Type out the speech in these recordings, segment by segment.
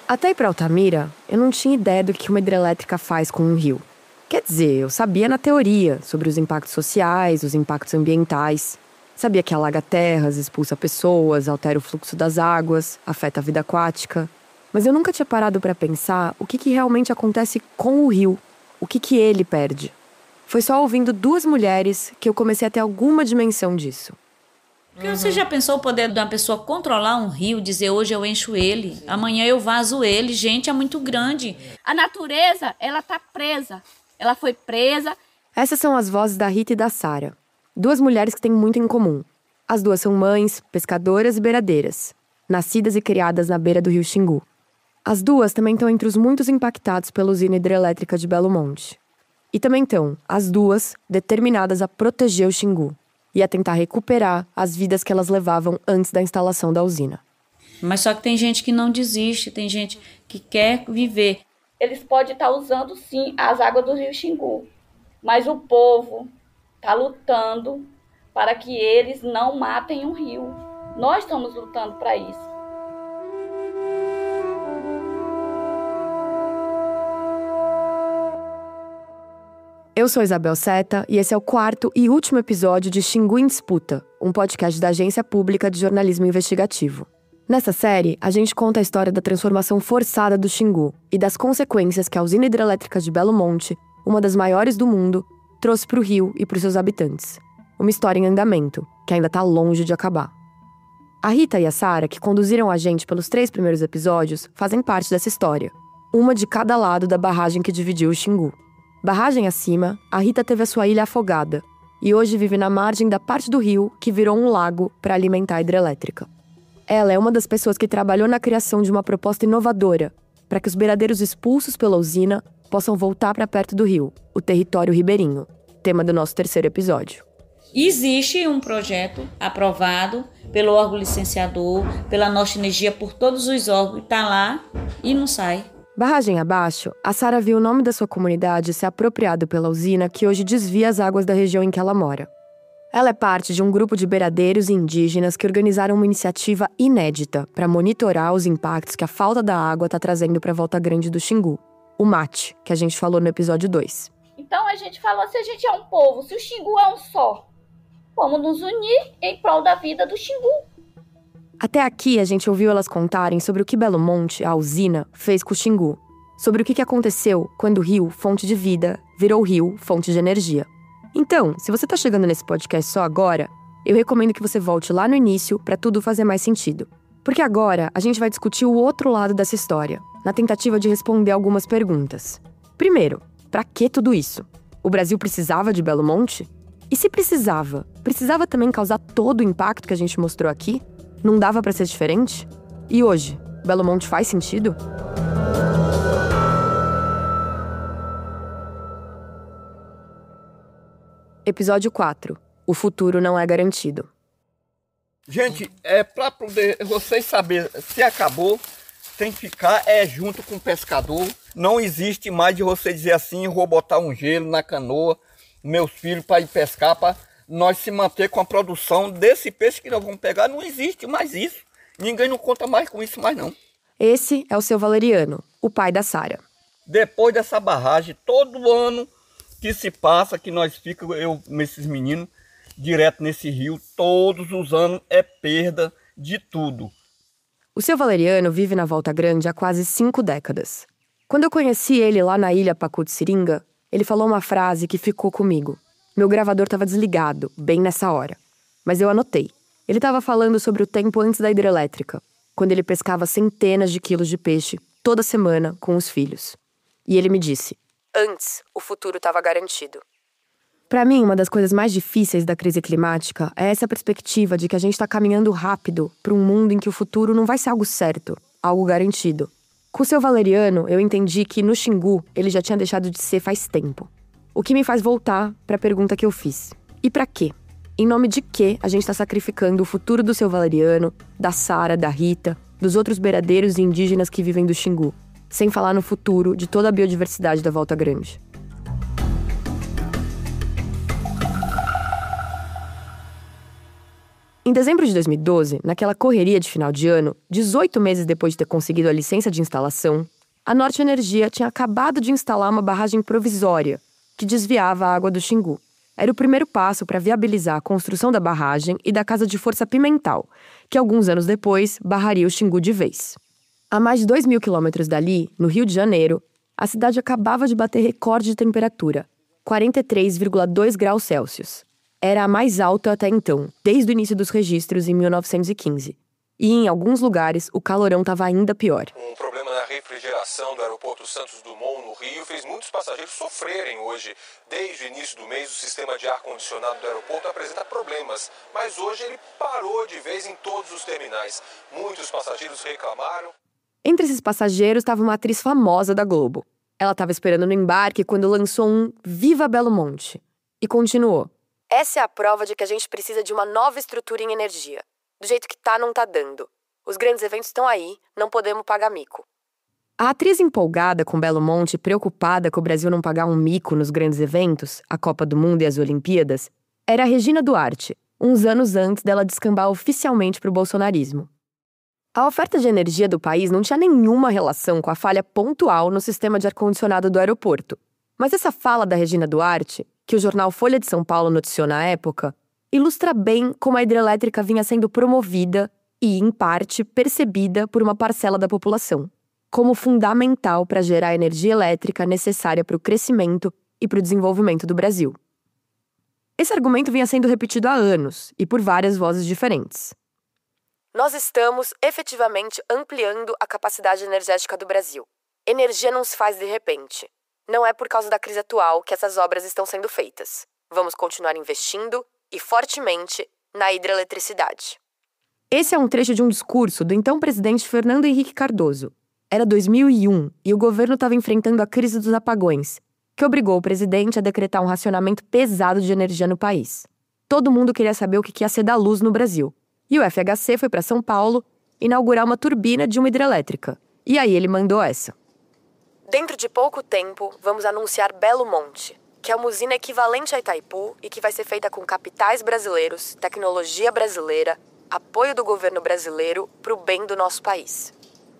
Até ir para Altamira, eu não tinha ideia do que uma hidrelétrica faz com um rio. Quer dizer, eu sabia na teoria sobre os impactos sociais, os impactos ambientais. Sabia que alaga terras, expulsa pessoas, altera o fluxo das águas, afeta a vida aquática. Mas eu nunca tinha parado para pensar o que realmente acontece com o rio, o que ele perde. Foi só ouvindo duas mulheres que eu comecei a ter alguma dimensão disso. Porque você já pensou o poder de uma pessoa controlar um rio, dizer hoje eu encho ele, amanhã eu vazo ele? Gente, é muito grande. A natureza, ela tá presa. Ela foi presa. Essas são as vozes da Rita e da Sara. Duas mulheres que têm muito em comum. As duas são mães, pescadoras e beiradeiras, nascidas e criadas na beira do rio Xingu. As duas também estão entre os muitos impactados pela usina hidrelétrica de Belo Monte. E também estão, as duas, determinadas a proteger o Xingu e a tentar recuperar as vidas que elas levavam antes da instalação da usina. Mas só que tem gente que não desiste, tem gente que quer viver. Eles podem estar usando, sim, as águas do rio Xingu, mas o povo está lutando para que eles não matem o rio. Nós estamos lutando para isso. Eu sou Isabel Seta e esse é o quarto e último episódio de Xingu em Disputa, um podcast da Agência Pública de Jornalismo Investigativo. Nessa série, a gente conta a história da transformação forçada do Xingu e das consequências que a usina hidrelétrica de Belo Monte, uma das maiores do mundo, trouxe para o rio e para os seus habitantes. Uma história em andamento, que ainda está longe de acabar. A Rita e a Sara, que conduziram a gente pelos 3 primeiros episódios, fazem parte dessa história, uma de cada lado da barragem que dividiu o Xingu. Barragem acima, a Rita teve a sua ilha afogada e hoje vive na margem da parte do rio que virou um lago para alimentar a hidrelétrica. Ela é uma das pessoas que trabalhou na criação de uma proposta inovadora para que os beiradeiros expulsos pela usina possam voltar para perto do rio, o território ribeirinho, tema do nosso 3º episódio. Existe um projeto aprovado pelo órgão licenciador, pela Norte Energia, por todos os órgãos, está lá e não sai. Barragem abaixo, a Sara viu o nome da sua comunidade ser apropriado pela usina que hoje desvia as águas da região em que ela mora. Ela é parte de um grupo de beradeiros e indígenas que organizaram uma iniciativa inédita para monitorar os impactos que a falta da água está trazendo para a Volta Grande do Xingu, o MAT, que a gente falou no episódio 2. Então a gente falou, se a gente é um povo, se o Xingu é um só, vamos nos unir em prol da vida do Xingu. Até aqui a gente ouviu elas contarem sobre o que Belo Monte, a usina, fez com o Xingu. Sobre o que aconteceu quando o rio, fonte de vida, virou rio, fonte de energia. Então, se você está chegando nesse podcast só agora, eu recomendo que você volte lá no início para tudo fazer mais sentido. Porque agora a gente vai discutir o outro lado dessa história, na tentativa de responder algumas perguntas. Primeiro, para que tudo isso? O Brasil precisava de Belo Monte? E se precisava, precisava também causar todo o impacto que a gente mostrou aqui? Não dava para ser diferente? E hoje, Belo Monte faz sentido? Episódio 4. O futuro não é garantido. Gente, para poder vocês saberem se acabou, tem que ficar junto com o pescador. Não existe mais de você dizer assim, vou botar um gelo na canoa, meus filhos para ir pescar, para nós se manter com a produção desse peixe que nós vamos pegar. Não existe mais isso. Ninguém não conta mais com isso mais não. Esse é o seu Valeriano, o pai da Sara. Depois dessa barragem, todo ano que se passa, que nós ficamos, esses meninos, direto nesse rio, todos os anos é perda de tudo. O seu Valeriano vive na Volta Grande há quase 5 décadas. Quando eu conheci ele lá na ilha Pacuti-Seringa, ele falou uma frase que ficou comigo. Meu gravador estava desligado, bem nessa hora. Mas eu anotei. Ele estava falando sobre o tempo antes da hidrelétrica, quando ele pescava centenas de quilos de peixe toda semana com os filhos. E ele me disse: antes, o futuro estava garantido. Para mim, uma das coisas mais difíceis da crise climática é essa perspectiva de que a gente está caminhando rápido para um mundo em que o futuro não vai ser algo certo, algo garantido. Com o seu Valeriano, eu entendi que no Xingu ele já tinha deixado de ser faz tempo. O que me faz voltar para a pergunta que eu fiz. E para quê? Em nome de que a gente está sacrificando o futuro do seu Valeriano, da Sara, da Rita, dos outros beiradeiros e indígenas que vivem do Xingu, sem falar no futuro de toda a biodiversidade da Volta Grande? Em dezembro de 2012, naquela correria de final de ano, 18 meses depois de ter conseguido a licença de instalação, a Norte Energia tinha acabado de instalar uma barragem provisória que desviava a água do Xingu. Era o primeiro passo para viabilizar a construção da barragem e da Casa de Força Pimental, que alguns anos depois barraria o Xingu de vez. A mais de 2.000 quilômetros dali, no Rio de Janeiro, a cidade acabava de bater recorde de temperatura, 43,2 graus Celsius. Era a mais alta até então, desde o início dos registros em 1915. E em alguns lugares, o calorão estava ainda pior. Um problema na refrigeração do aeroporto Santos Dumont, no Rio, fez muitos passageiros sofrerem hoje. Desde o início do mês, o sistema de ar-condicionado do aeroporto apresenta problemas, mas hoje ele parou de vez em todos os terminais. Muitos passageiros reclamaram. Entre esses passageiros estava uma atriz famosa da Globo. Ela estava esperando no embarque quando lançou um Viva Belo Monte. E continuou. Essa é a prova de que a gente precisa de uma nova estrutura em energia. Do jeito que tá, não tá dando. Os grandes eventos estão aí, não podemos pagar mico. A atriz empolgada com Belo Monte, preocupada com o Brasil não pagar um mico nos grandes eventos, a Copa do Mundo e as Olimpíadas, era a Regina Duarte, uns anos antes dela descambar oficialmente para o bolsonarismo. A oferta de energia do país não tinha nenhuma relação com a falha pontual no sistema de ar-condicionado do aeroporto. Mas essa fala da Regina Duarte, que o jornal Folha de São Paulo noticiou na época, ilustra bem como a hidrelétrica vinha sendo promovida e, em parte, percebida por uma parcela da população, como fundamental para gerar a energia elétrica necessária para o crescimento e para o desenvolvimento do Brasil. Esse argumento vinha sendo repetido há anos e por várias vozes diferentes. Nós estamos, efetivamente, ampliando a capacidade energética do Brasil. Energia não se faz de repente. Não é por causa da crise atual que essas obras estão sendo feitas. Vamos continuar investindo, e fortemente, na hidroeletricidade. Esse é um trecho de um discurso do então presidente Fernando Henrique Cardoso. Era 2001 e o governo estava enfrentando a crise dos apagões, que obrigou o presidente a decretar um racionamento pesado de energia no país. Todo mundo queria saber o que ia ser da luz no Brasil. E o FHC foi para São Paulo inaugurar uma turbina de uma hidrelétrica. E aí ele mandou essa. Dentro de pouco tempo, vamos anunciar Belo Monte, que é uma usina equivalente a Itaipu e que vai ser feita com capitais brasileiros, tecnologia brasileira, apoio do governo brasileiro para o bem do nosso país.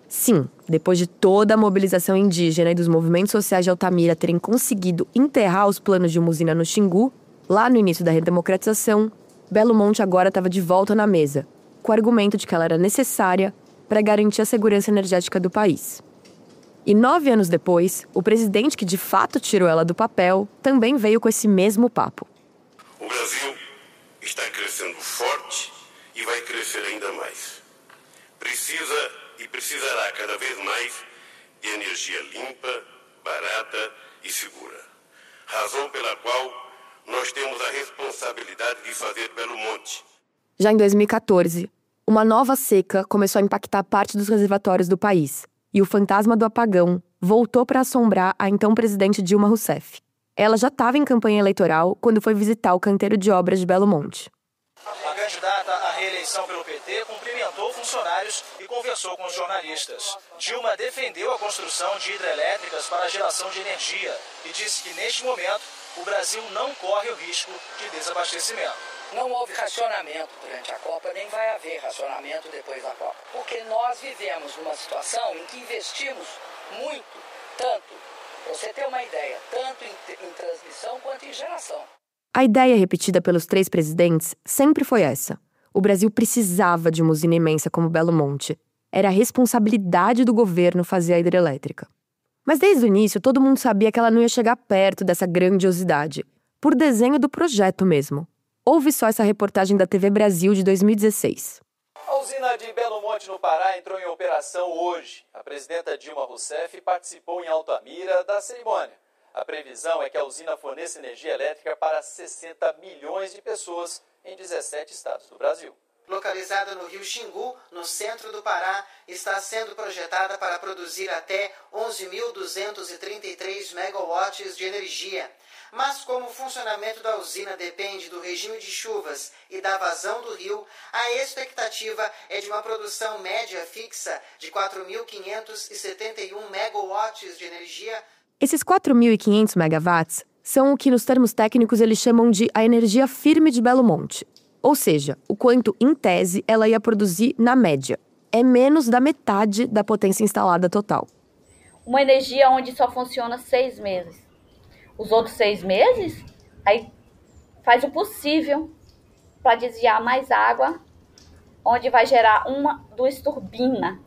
Sim, depois de toda a mobilização indígena e dos movimentos sociais de Altamira terem conseguido enterrar os planos de uma usina no Xingu, lá no início da redemocratização, Belo Monte agora estava de volta na mesa, com o argumento de que ela era necessária para garantir a segurança energética do país. E 9 anos depois, o presidente que de fato tirou ela do papel também veio com esse mesmo papo. O Brasil está crescendo forte e vai crescer ainda mais. Precisa e precisará cada vez mais de energia limpa, barata e segura. Razão pela qual nós temos a responsabilidade de fazer Belo Monte. Já em 2014, uma nova seca começou a impactar parte dos reservatórios do país. E o fantasma do apagão voltou para assombrar a então presidente Dilma Rousseff. Ela já estava em campanha eleitoral quando foi visitar o canteiro de obras de Belo Monte. A candidata à reeleição pelo PT cumprimentou funcionários e conversou com os jornalistas. Dilma defendeu a construção de hidrelétricas para a geração de energia e disse que, neste momento, o Brasil não corre o risco de desabastecimento. Não houve racionamento durante a Copa, nem vai haver racionamento depois da Copa. Porque nós vivemos numa situação em que investimos muito, tanto, para você ter uma ideia, tanto em transmissão quanto em geração. A ideia repetida pelos 3 presidentes sempre foi essa. O Brasil precisava de uma usina imensa como Belo Monte. Era a responsabilidade do governo fazer a hidrelétrica. Mas desde o início, todo mundo sabia que ela não ia chegar perto dessa grandiosidade, por desenho do projeto mesmo. Ouve só essa reportagem da TV Brasil de 2016. A usina de Belo Monte, no Pará, entrou em operação hoje. A presidenta Dilma Rousseff participou em Altamira da cerimônia. A previsão é que a usina forneça energia elétrica para 60 milhões de pessoas em 17 estados do Brasil. Localizada no rio Xingu, no centro do Pará, está sendo projetada para produzir até 11.233 megawatts de energia. Mas como o funcionamento da usina depende do regime de chuvas e da vazão do rio, a expectativa é de uma produção média fixa de 4.571 megawatts de energia. Esses 4.500 megawatts são o que, nos termos técnicos, eles chamam de a energia firme de Belo Monte. Ou seja, o quanto, em tese, ela ia produzir na média. É menos da metade da potência instalada total. Uma energia onde só funciona 6 meses. Os outros 6 meses, aí faz o possível para desviar mais água, onde vai gerar 2 turbinas.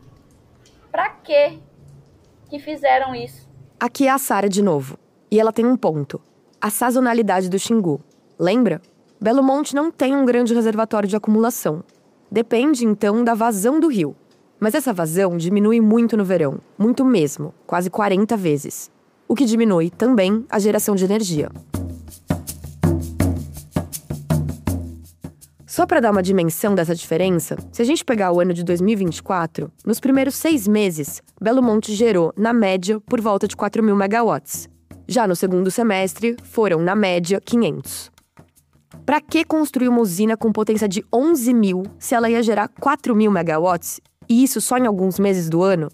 Para quê que fizeram isso? Aqui é a Sara de novo. E ela tem um ponto. A sazonalidade do Xingu. Lembra? Belo Monte não tem um grande reservatório de acumulação. Depende, então, da vazão do rio. Mas essa vazão diminui muito no verão. Muito mesmo. Quase 40 vezes. O que diminui, também, a geração de energia. Só para dar uma dimensão dessa diferença, se a gente pegar o ano de 2024, nos primeiros 6 meses, Belo Monte gerou, na média, por volta de 4.000 megawatts. Já no segundo semestre, foram, na média, 500. Para que construir uma usina com potência de 11.000 se ela ia gerar 4.000 megawatts, e isso só em alguns meses do ano?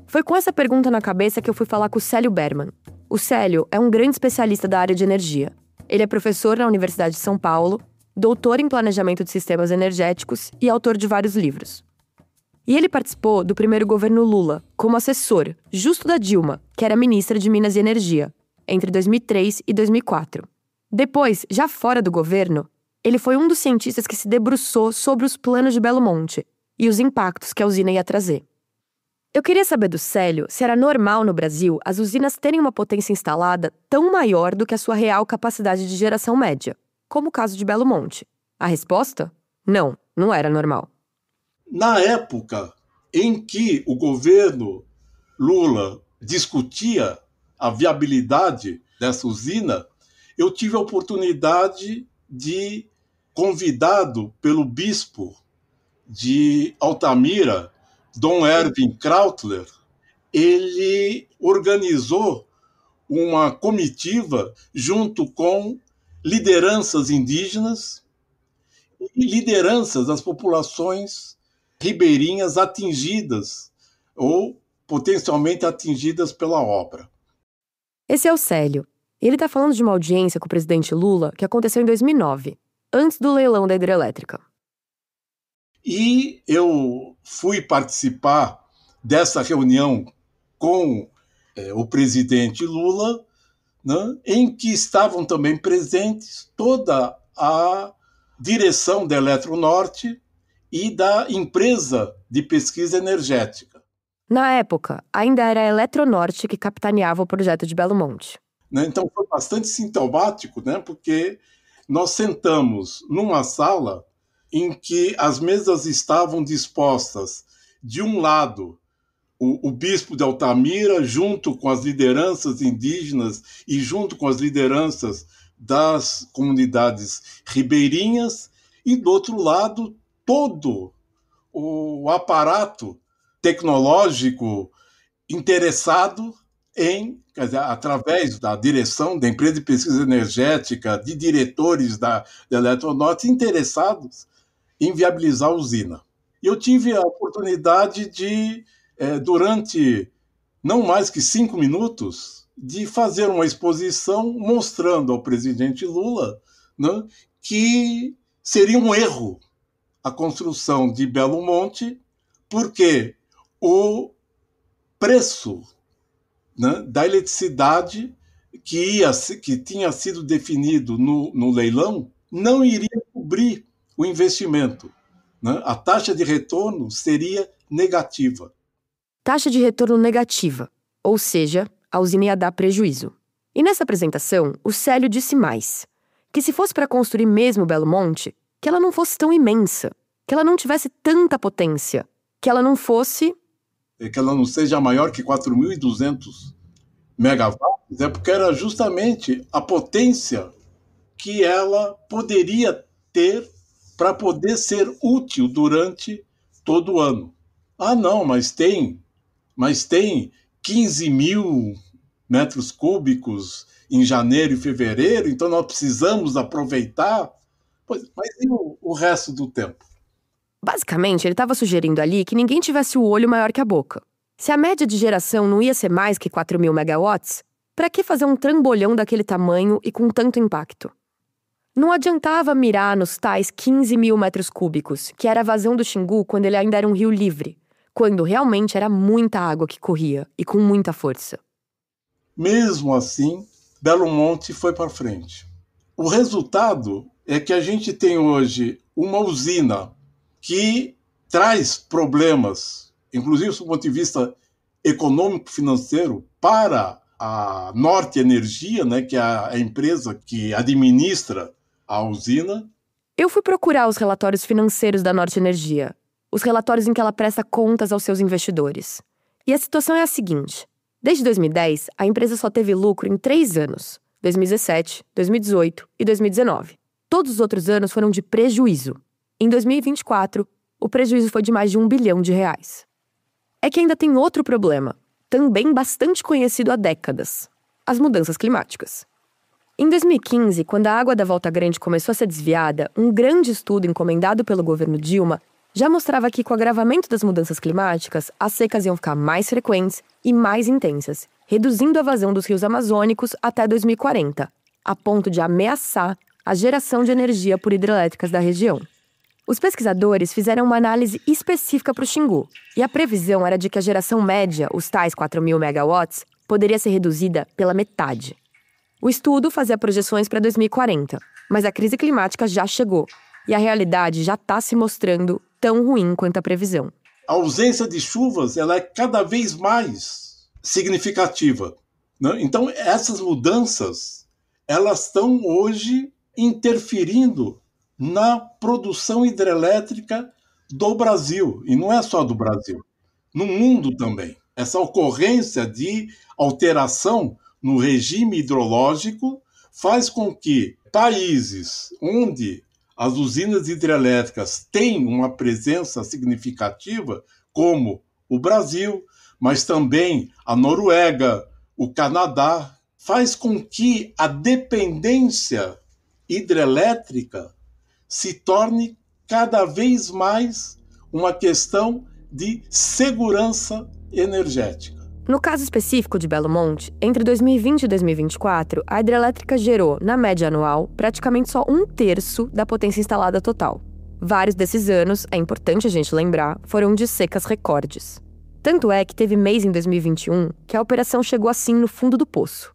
Foi com essa pergunta na cabeça que eu fui falar com o Célio Berman. O Célio é um grande especialista da área de energia. Ele é professor na Universidade de São Paulo, doutor em planejamento de sistemas energéticos e autor de vários livros. E ele participou do primeiro governo Lula, como assessor, justo da Dilma, que era ministra de Minas e Energia, entre 2003 e 2004. Depois, já fora do governo, ele foi um dos cientistas que se debruçou sobre os planos de Belo Monte e os impactos que a usina ia trazer. Eu queria saber do Célio se era normal no Brasil as usinas terem uma potência instalada tão maior do que a sua real capacidade de geração média, como o caso de Belo Monte. A resposta? Não, não era normal. Na época em que o governo Lula discutia a viabilidade dessa usina, eu tive a oportunidade de, convidado pelo bispo de Altamira, Dom Erwin Krautler, ele organizou uma comitiva junto com lideranças indígenas e lideranças das populações ribeirinhas atingidas ou potencialmente atingidas pela obra. Esse é o Célio. Ele está falando de uma audiência com o presidente Lula que aconteceu em 2009, antes do leilão da hidrelétrica. E eu fui participar dessa reunião com o presidente Lula, né, em que estavam também presentes toda a direção da Eletronorte e da empresa de pesquisa energética. Na época, ainda era a Eletronorte que capitaneava o projeto de Belo Monte. Então foi bastante sintomático, né, porque nós sentamos numa sala em que as mesas estavam dispostas, de um lado, o bispo de Altamira, junto com as lideranças indígenas e junto com as lideranças das comunidades ribeirinhas, e do outro lado, todo o aparato tecnológico interessado em, quer dizer, através da direção da empresa de pesquisa energética, de diretores da Eletronorte, interessados em viabilizar a usina. Eu tive a oportunidade de, durante não mais que 5 minutos, de fazer uma exposição mostrando ao presidente Lula, né, que seria um erro a construção de Belo Monte, porque o preço, né, da eletricidade que tinha sido definido no leilão não iria cobrir o investimento, né? A taxa de retorno seria negativa. Taxa de retorno negativa, ou seja, a usina ia dar prejuízo. E nessa apresentação, o Célio disse mais, que se fosse para construir mesmo Belo Monte, que ela não fosse tão imensa, que ela não tivesse tanta potência, que ela não fosse... que ela não seja maior que 4.200 megawatts, porque era justamente a potência que ela poderia ter para poder ser útil durante todo o ano. Ah, não, mas tem 15 mil metros cúbicos em janeiro e fevereiro, então nós precisamos aproveitar. Mas e o resto do tempo? Basicamente, ele estava sugerindo ali que ninguém tivesse o olho maior que a boca. Se a média de geração não ia ser mais que 4.000 megawatts, para que fazer um trambolhão daquele tamanho e com tanto impacto? Não adiantava mirar nos tais 15 mil metros cúbicos, que era a vazão do Xingu quando ele ainda era um rio livre, quando realmente era muita água que corria e com muita força. Mesmo assim, Belo Monte foi para frente. O resultado é que a gente tem hoje uma usina que traz problemas, inclusive do ponto de vista econômico-financeiro, para a Norte Energia, né, que é a empresa que administra a usina. Eu fui procurar os relatórios financeiros da Norte Energia, os relatórios em que ela presta contas aos seus investidores. E a situação é a seguinte: desde 2010, a empresa só teve lucro em 3 anos, 2017, 2018 e 2019. Todos os outros anos foram de prejuízo. Em 2024, o prejuízo foi de mais de R$1 bilhão. É que ainda tem outro problema, também bastante conhecido há décadas: as mudanças climáticas. Em 2015, quando a água da Volta Grande começou a ser desviada, um grande estudo encomendado pelo governo Dilma já mostrava que, com o agravamento das mudanças climáticas, as secas iam ficar mais frequentes e mais intensas, reduzindo a vazão dos rios amazônicos até 2040, a ponto de ameaçar a geração de energia por hidrelétricas da região. Os pesquisadores fizeram uma análise específica para o Xingu, e a previsão era de que a geração média, os tais 4.000 megawatts, poderia ser reduzida pela metade. O estudo fazia projeções para 2040, mas a crise climática já chegou, e a realidade já está se mostrando tão ruim quanto a previsão. A ausência de chuvas ela é cada vez mais significativa, né? Então, essas mudanças elas estão hoje interferindo na produção hidrelétrica do Brasil, e não é só do Brasil, no mundo também. Essa ocorrência de alteração no regime hidrológico faz com que países onde as usinas hidrelétricas têm uma presença significativa, como o Brasil, mas também a Noruega, o Canadá, faz com que a dependência hidrelétrica se torne cada vez mais uma questão de segurança energética. No caso específico de Belo Monte, entre 2020 e 2024, a hidrelétrica gerou, na média anual, praticamente só 1/3 da potência instalada total. Vários desses anos, é importante a gente lembrar, foram de secas recordes. Tanto é que teve mês em 2021 que a operação chegou assim no fundo do poço.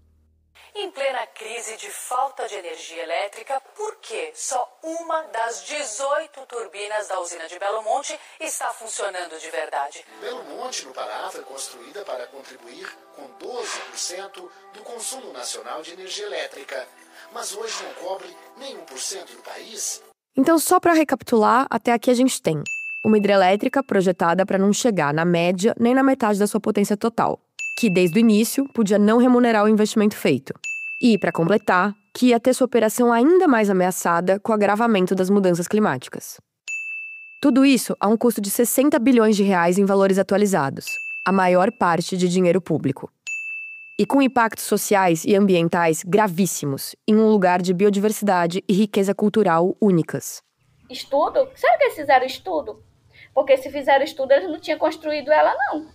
Em plena crise de falta de energia elétrica, por que só uma das 18 turbinas da usina de Belo Monte está funcionando de verdade? Belo Monte, no Pará, foi construída para contribuir com 12% do consumo nacional de energia elétrica, mas hoje não cobre nem 1% do país. Então, só para recapitular, até aqui a gente tem uma hidrelétrica projetada para não chegar na média nem na metade da sua potência total, que desde o início podia não remunerar o investimento feito. E, para completar, que ia ter sua operação ainda mais ameaçada com o agravamento das mudanças climáticas. Tudo isso a um custo de 60 bilhões de reais em valores atualizados, a maior parte de dinheiro público. E com impactos sociais e ambientais gravíssimos, em um lugar de biodiversidade e riqueza cultural únicas. Estudo? Será que eles fizeram estudo? Porque se fizeram estudo, eles não tinham construído ela, não.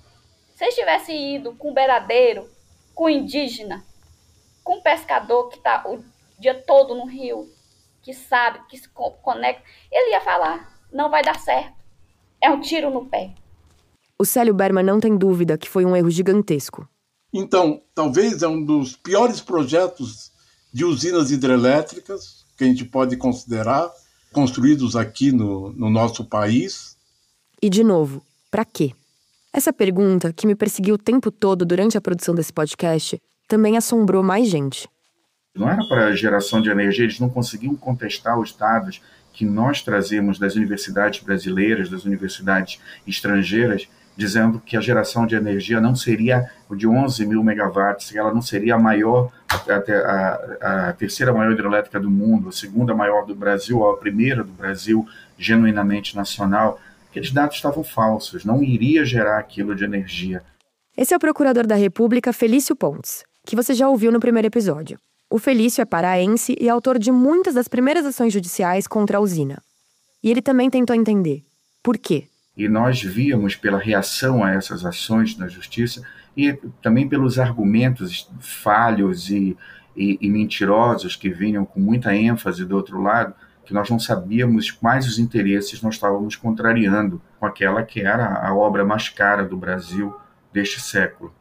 Se eles tivessem ido com o beiradeiro, com o indígena, com o pescador que está o dia todo no rio, que sabe, que se conecta, ele ia falar, não vai dar certo. É um tiro no pé. O Célio Berman não tem dúvida que foi um erro gigantesco. Então, talvez é um dos piores projetos de usinas hidrelétricas que a gente pode considerar construídos aqui no nosso país. E, de novo, para quê? Essa pergunta, que me perseguiu o tempo todo durante a produção desse podcast, também assombrou mais gente. Não era para geração de energia, eles não conseguiam contestar os dados que nós trazemos das universidades brasileiras, das universidades estrangeiras, dizendo que a geração de energia não seria de 11 mil megawatts, ela não seria a maior, a terceira maior hidrelétrica do mundo, a segunda maior do Brasil, ou a primeira do Brasil, genuinamente nacional. Aqueles dados estavam falsos, não iria gerar aquilo de energia. Esse é o procurador da República, Felício Pontes, que você já ouviu no primeiro episódio. O Felício é paraense e autor de muitas das primeiras ações judiciais contra a usina. E ele também tentou entender por quê. E nós víamos pela reação a essas ações da justiça e também pelos argumentos falhos e e mentirosos que vinham com muita ênfase do outro lado, que nós não sabíamos quais os interesses nós estávamos contrariando com aquela que era a obra mais cara do Brasil deste século.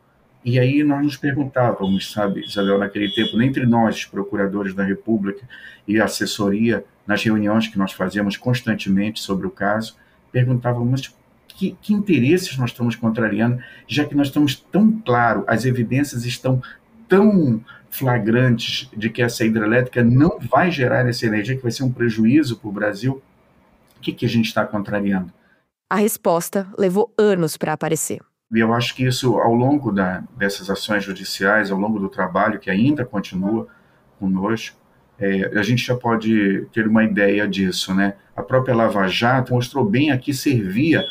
E aí nós nos perguntávamos, sabe, Isabel, naquele tempo, entre nós, os procuradores da República e a assessoria, nas reuniões que nós fazíamos constantemente sobre o caso, perguntávamos que interesses nós estamos contrariando, já que nós estamos tão claro, as evidências estão tão flagrantes de que essa hidrelétrica não vai gerar essa energia, que vai ser um prejuízo para o Brasil. O que a gente está contrariando? A resposta levou anos para aparecer. E eu acho que isso, ao longo dessas ações judiciais, ao longo do trabalho que ainda continua conosco, a gente já pode ter uma ideia disso, né? A própria Lava Jato mostrou bem a que servia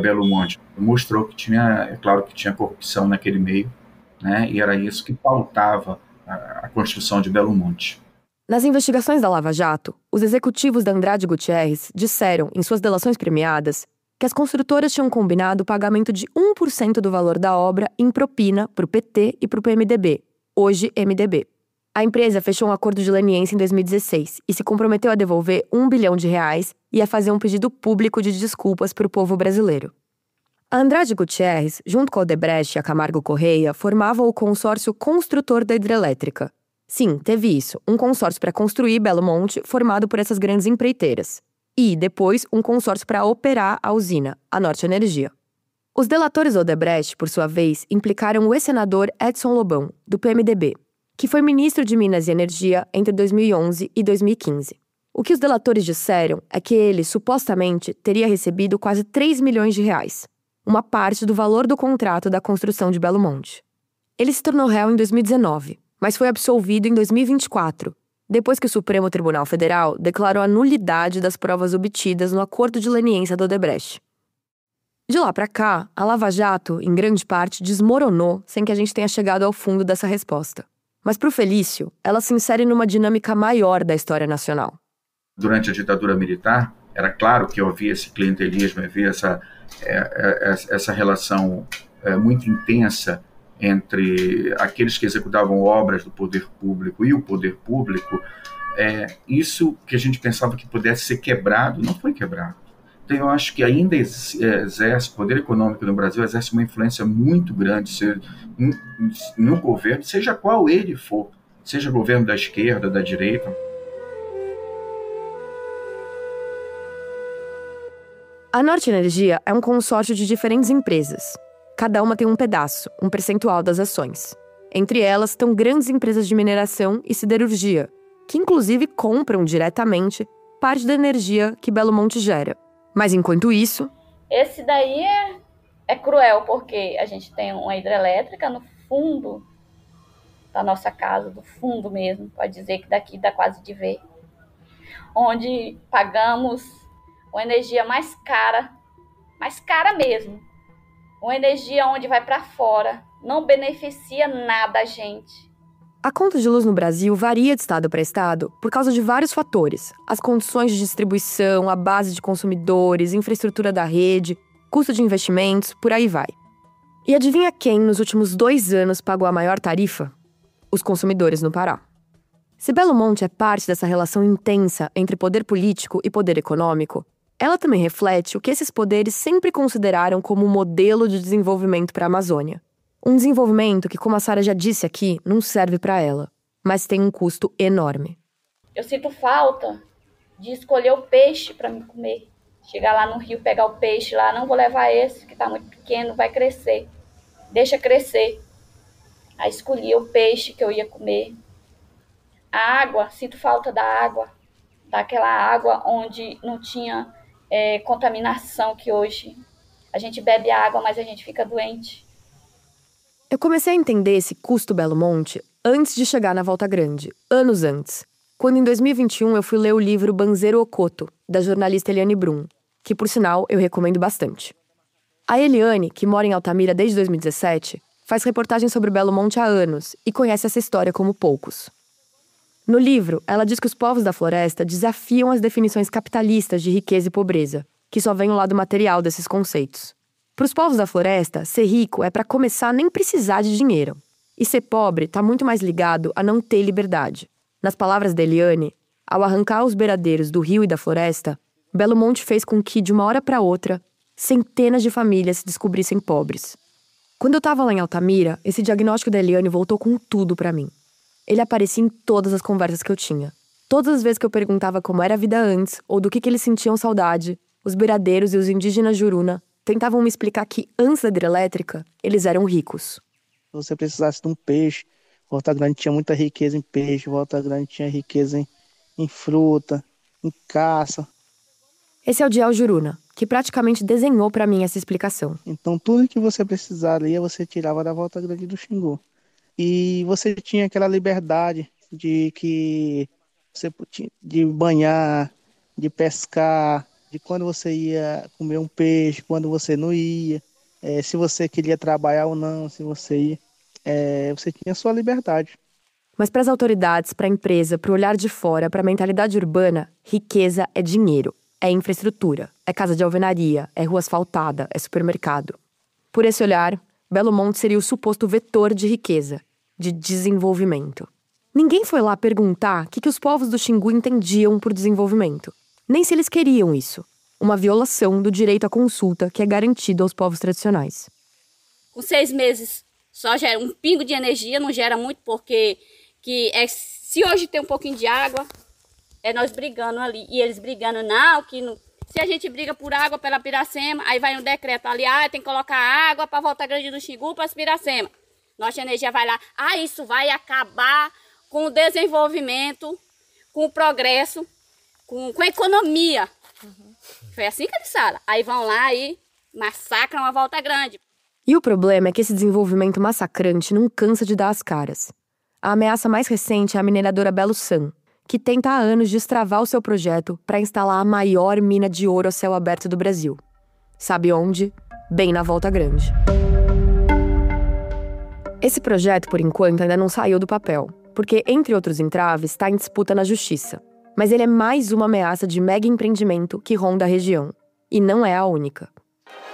Belo Monte. Mostrou que tinha, claro que tinha corrupção naquele meio, né? E era isso que pautava a construção de Belo Monte. Nas investigações da Lava Jato, os executivos da Andrade Gutierrez disseram, em suas delações premiadas, que as construtoras tinham combinado o pagamento de 1% do valor da obra em propina para o PT e para o PMDB, hoje MDB. A empresa fechou um acordo de leniência em 2016 e se comprometeu a devolver R$1 bilhão e a fazer um pedido público de desculpas para o povo brasileiro. A Andrade Gutierrez, junto com a Odebrecht e a Camargo Correia, formavam o consórcio construtor da hidrelétrica. Sim, teve isso, um consórcio para construir Belo Monte formado por essas grandes empreiteiras. E, depois, um consórcio para operar a usina, a Norte Energia. Os delatores Odebrecht, por sua vez, implicaram o ex-senador Edson Lobão, do PMDB, que foi ministro de Minas e Energia entre 2011 e 2015. O que os delatores disseram é que ele, supostamente, teria recebido quase R$3 milhões, uma parte do valor do contrato da construção de Belo Monte. Ele se tornou réu em 2019, mas foi absolvido em 2024, depois que o Supremo Tribunal Federal declarou a nulidade das provas obtidas no acordo de leniência do Odebrecht. De lá para cá, a Lava Jato, em grande parte, desmoronou sem que a gente tenha chegado ao fundo dessa resposta. Mas para o Felício, ela se insere numa dinâmica maior da história nacional. Durante a ditadura militar, era claro que havia esse clientelismo, havia essa relação muito intensa entre aqueles que executavam obras do poder público e o poder público. Isso que a gente pensava que pudesse ser quebrado, não foi quebrado. Então eu acho que ainda exerce, o poder econômico no Brasil exerce uma influência muito grande no governo, seja qual ele for, seja governo da esquerda, da direita. A Norte Energia é um consórcio de diferentes empresas. Cada uma tem um pedaço, um percentual das ações. Entre elas estão grandes empresas de mineração e siderurgia, que inclusive compram diretamente parte da energia que Belo Monte gera. Mas enquanto isso... Esse daí é cruel, porque a gente tem uma hidrelétrica no fundo da nossa casa, do fundo mesmo, pode dizer que daqui dá quase de ver, onde pagamos uma energia mais cara mesmo. Uma energia onde vai para fora, não beneficia nada a gente. A conta de luz no Brasil varia de estado para estado por causa de vários fatores. As condições de distribuição, a base de consumidores, infraestrutura da rede, custo de investimentos, por aí vai. E adivinha quem, nos últimos 2 anos, pagou a maior tarifa? Os consumidores no Pará. Se Belo Monte é parte dessa relação intensa entre poder político e poder econômico, ela também reflete o que esses poderes sempre consideraram como um modelo de desenvolvimento para a Amazônia. Um desenvolvimento que, como a Sara já disse aqui, não serve para ela, mas tem um custo enorme. Eu sinto falta de escolher o peixe para me comer. Chegar lá no rio, pegar o peixe lá, não vou levar esse, que está muito pequeno, vai crescer. Deixa crescer. Aí escolhi o peixe que eu ia comer. A água, sinto falta da água. Daquela água onde não tinha contaminação, que hoje a gente bebe água, mas a gente fica doente. Eu comecei a entender esse custo Belo Monte antes de chegar na Volta Grande, anos antes, quando em 2021 eu fui ler o livro Banzeiro Ocoto, da jornalista Eliane Brum, que, por sinal, eu recomendo bastante. A Eliane, que mora em Altamira desde 2017, faz reportagens sobre Belo Monte há anos e conhece essa história como poucos. No livro, ela diz que os povos da floresta desafiam as definições capitalistas de riqueza e pobreza, que só vem o lado material desses conceitos. Para os povos da floresta, ser rico é para começar nem precisar de dinheiro. E ser pobre está muito mais ligado a não ter liberdade. Nas palavras da Eliane, ao arrancar os beiradeiros do rio e da floresta, Belo Monte fez com que, de uma hora para outra, centenas de famílias se descobrissem pobres. Quando eu estava lá em Altamira, esse diagnóstico da Eliane voltou com tudo para mim. Ele aparecia em todas as conversas que eu tinha. Todas as vezes que eu perguntava como era a vida antes, ou do que eles sentiam saudade, os beiradeiros e os indígenas Juruna tentavam me explicar que, antes da hidrelétrica, eles eram ricos. Se você precisasse de um peixe, Volta Grande tinha muita riqueza em peixe, Volta Grande tinha riqueza em fruta, em caça. Esse é o Diel Juruna, que praticamente desenhou para mim essa explicação. Então tudo que você precisaria, você tirava da Volta Grande do Xingu. E você tinha aquela liberdade de banhar, de pescar, de quando você ia comer um peixe, quando você não ia, se você queria trabalhar ou não, se você ia, você tinha sua liberdade. Mas para as autoridades, para a empresa, para o olhar de fora, para a mentalidade urbana, riqueza é dinheiro, é infraestrutura, é casa de alvenaria, é rua asfaltada, é supermercado. Por esse olhar, Belo Monte seria o suposto vetor de riqueza, de desenvolvimento. Ninguém foi lá perguntar o que os povos do Xingu entendiam por desenvolvimento, nem se eles queriam isso. Uma violação do direito à consulta que é garantido aos povos tradicionais. Com 6 meses só gera um pingo de energia, não gera muito porque se hoje tem um pouquinho de água, é nós brigando ali. E eles brigando, se a gente briga por água pela Piracema, aí vai um decreto ali, tem que colocar água para Volta Grande do Xingu para as Piracema. Nossa energia vai lá, isso vai acabar com o desenvolvimento, com o progresso, com a economia. Foi assim que eles falam. Aí vão lá e massacram a Volta Grande. E o problema é que esse desenvolvimento massacrante não cansa de dar as caras. A ameaça mais recente é a mineradora Belo Sun, que tenta há anos destravar o seu projeto para instalar a maior mina de ouro a céu aberto do Brasil. Sabe onde? Bem na Volta Grande. Esse projeto, por enquanto, ainda não saiu do papel, porque, entre outros entraves, está em disputa na justiça. Mas ele é mais uma ameaça de mega empreendimento que ronda a região. E não é a única.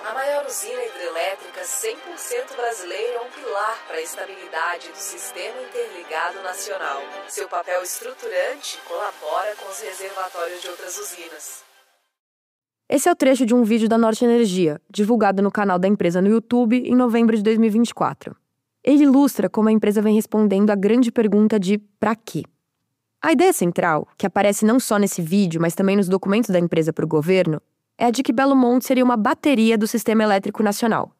A maior usina hidrelétrica 100% brasileira é um pilar para a estabilidade do sistema interligado nacional. Seu papel estruturante colabora com os reservatórios de outras usinas. Esse é o trecho de um vídeo da Norte Energia, divulgado no canal da empresa no YouTube em novembro de 2024. Ele ilustra como a empresa vem respondendo à grande pergunta de pra quê? A ideia central, que aparece não só nesse vídeo, mas também nos documentos da empresa para o governo, é a de que Belo Monte seria uma bateria do sistema elétrico nacional.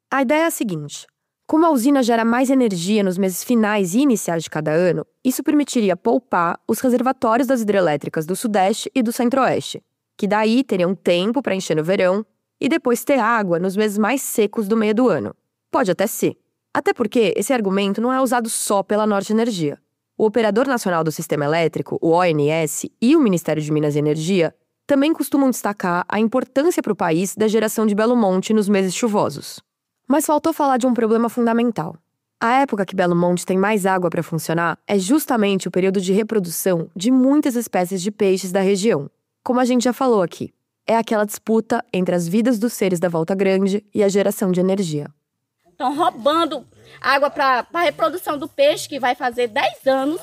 A ideia é a seguinte: como a usina gera mais energia nos meses finais e iniciais de cada ano, isso permitiria poupar os reservatórios das hidrelétricas do Sudeste e do Centro-Oeste, que daí teriam tempo para encher no verão e depois ter água nos meses mais secos do meio do ano. Pode até ser. Até porque esse argumento não é usado só pela Norte Energia. O Operador Nacional do Sistema Elétrico, o ONS, e o Ministério de Minas e Energia também costumam destacar a importância para o país da geração de Belo Monte nos meses chuvosos. Mas faltou falar de um problema fundamental. A época que Belo Monte tem mais água para funcionar é justamente o período de reprodução de muitas espécies de peixes da região. Como a gente já falou aqui, é aquela disputa entre as vidas dos seres da Volta Grande e a geração de energia. Estão roubando água para a reprodução do peixe, que vai fazer 10 anos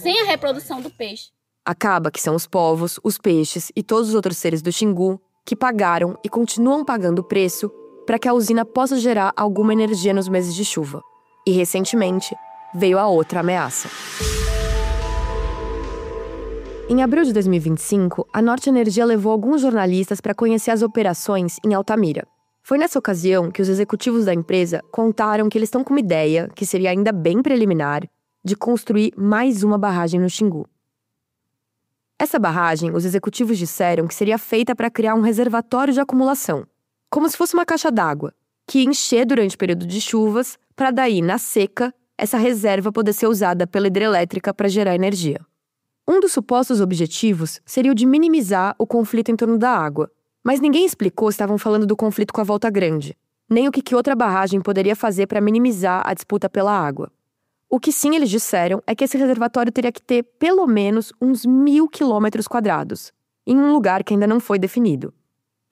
sem a reprodução do peixe. Acaba que são os povos, os peixes e todos os outros seres do Xingu que pagaram e continuam pagando o preço para que a usina possa gerar alguma energia nos meses de chuva. E, recentemente, veio a outra ameaça. Em abril de 2025, a Norte Energia levou alguns jornalistas para conhecer as operações em Altamira. Foi nessa ocasião que os executivos da empresa contaram que eles estão com uma ideia, que seria ainda bem preliminar, de construir mais uma barragem no Xingu. Essa barragem, os executivos disseram que seria feita para criar um reservatório de acumulação, como se fosse uma caixa d'água, que ia encher durante o período de chuvas, para daí, na seca, essa reserva poder ser usada pela hidrelétrica para gerar energia. Um dos supostos objetivos seria o de minimizar o conflito em torno da água, mas ninguém explicou se estavam falando do conflito com a Volta Grande, nem o que outra barragem poderia fazer para minimizar a disputa pela água. O que sim eles disseram é que esse reservatório teria que ter pelo menos uns 1.000 km², em um lugar que ainda não foi definido.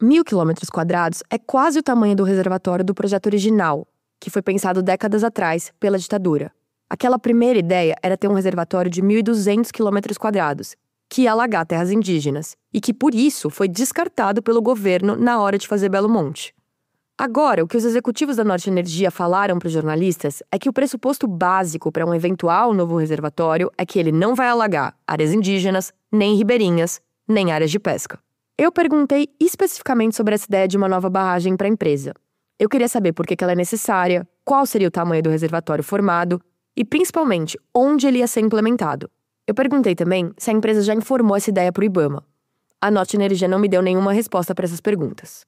1.000 km² é quase o tamanho do reservatório do projeto original, que foi pensado décadas atrás pela ditadura. Aquela primeira ideia era ter um reservatório de 1.200 km², que ia alagar terras indígenas, e que por isso foi descartado pelo governo na hora de fazer Belo Monte. Agora, o que os executivos da Norte Energia falaram para os jornalistas é que o pressuposto básico para um eventual novo reservatório é que ele não vai alagar áreas indígenas, nem ribeirinhas, nem áreas de pesca. Eu perguntei especificamente sobre essa ideia de uma nova barragem para a empresa. Eu queria saber por que ela é necessária, qual seria o tamanho do reservatório formado e, principalmente, onde ele ia ser implementado. Eu perguntei também se a empresa já informou essa ideia para o IBAMA. A Norte Energia não me deu nenhuma resposta para essas perguntas.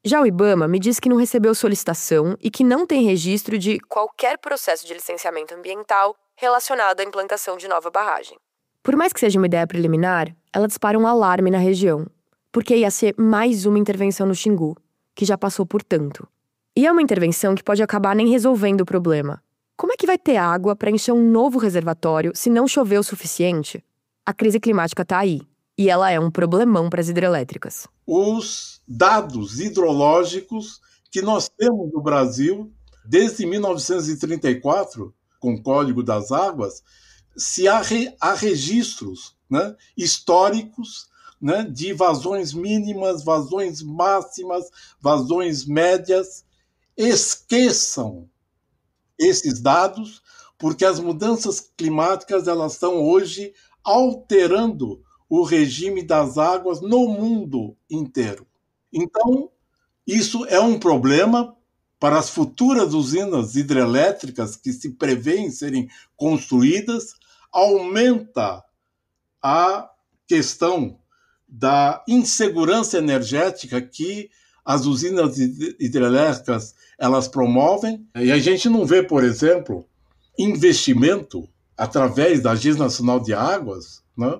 Já o IBAMA me disse que não recebeu solicitação e que não tem registro de qualquer processo de licenciamento ambiental relacionado à implantação de nova barragem. Por mais que seja uma ideia preliminar, ela dispara um alarme na região, porque ia ser mais uma intervenção no Xingu, que já passou por tanto. E é uma intervenção que pode acabar nem resolvendo o problema. Como é que vai ter água para encher um novo reservatório se não chover o suficiente? A crise climática está aí, e ela é um problemão para as hidrelétricas. Os dados hidrológicos que nós temos no Brasil, desde 1934, com o Código das Águas, se há registros, né, históricos, né, de vazões mínimas, vazões máximas, vazões médias. Esqueçam esses dados, porque as mudanças climáticas elas estão hoje alterando o regime das águas no mundo inteiro. Então, isso é um problema para as futuras usinas hidrelétricas que se prevêem serem construídas, aumenta a questão da insegurança energética que as usinas hidrelétricas elas promovem. E a gente não vê, por exemplo, investimento através da Agência Nacional de Águas, né?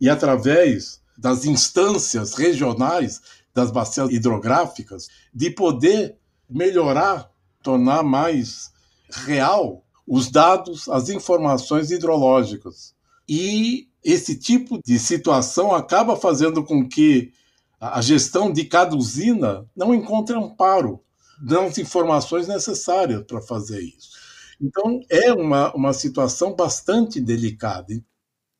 E através das instâncias regionais das bacias hidrográficas, de poder melhorar, tornar mais real os dados, as informações hidrológicas. E esse tipo de situação acaba fazendo com que a gestão de cada usina não encontre amparo das informações necessárias para fazer isso. Então, é uma situação bastante delicada.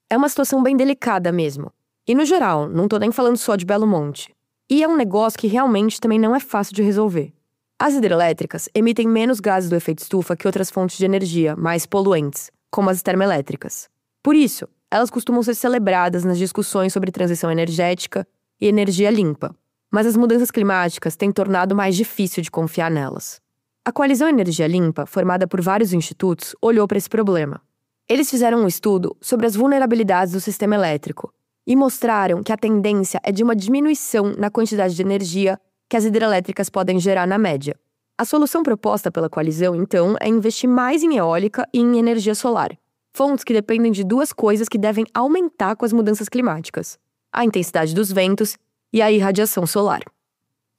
É uma situação bem delicada mesmo. E no geral, não tô nem falando só de Belo Monte. E é um negócio que realmente também não é fácil de resolver. As hidrelétricas emitem menos gases do efeito estufa que outras fontes de energia mais poluentes, como as termoelétricas. Por isso, elas costumam ser celebradas nas discussões sobre transição energética e energia limpa. Mas as mudanças climáticas têm tornado mais difícil de confiar nelas. A Coalizão Energia Limpa, formada por vários institutos, olhou para esse problema. Eles fizeram um estudo sobre as vulnerabilidades do sistema elétrico e mostraram que a tendência é de uma diminuição na quantidade de energia que as hidrelétricas podem gerar na média. A solução proposta pela coalizão, então, é investir mais em eólica e em energia solar, fontes que dependem de duas coisas que devem aumentar com as mudanças climáticas: a intensidade dos ventos e a irradiação solar.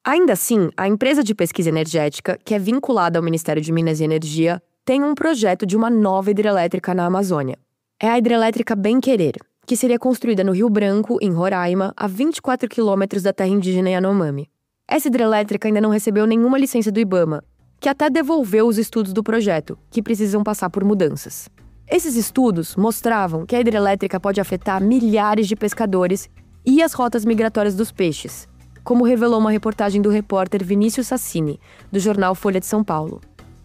Ainda assim, a empresa de pesquisa energética, que é vinculada ao Ministério de Minas e Energia, tem um projeto de uma nova hidrelétrica na Amazônia. É a hidrelétrica Bem Querer, que seria construída no Rio Branco, em Roraima, a 24 quilômetros da terra indígena Yanomami. Essa hidrelétrica ainda não recebeu nenhuma licença do IBAMA, que até devolveu os estudos do projeto, que precisam passar por mudanças. Esses estudos mostravam que a hidrelétrica pode afetar milhares de pescadores e as rotas migratórias dos peixes, como revelou uma reportagem do repórter Vinícius Sassini, do jornal Folha de São Paulo.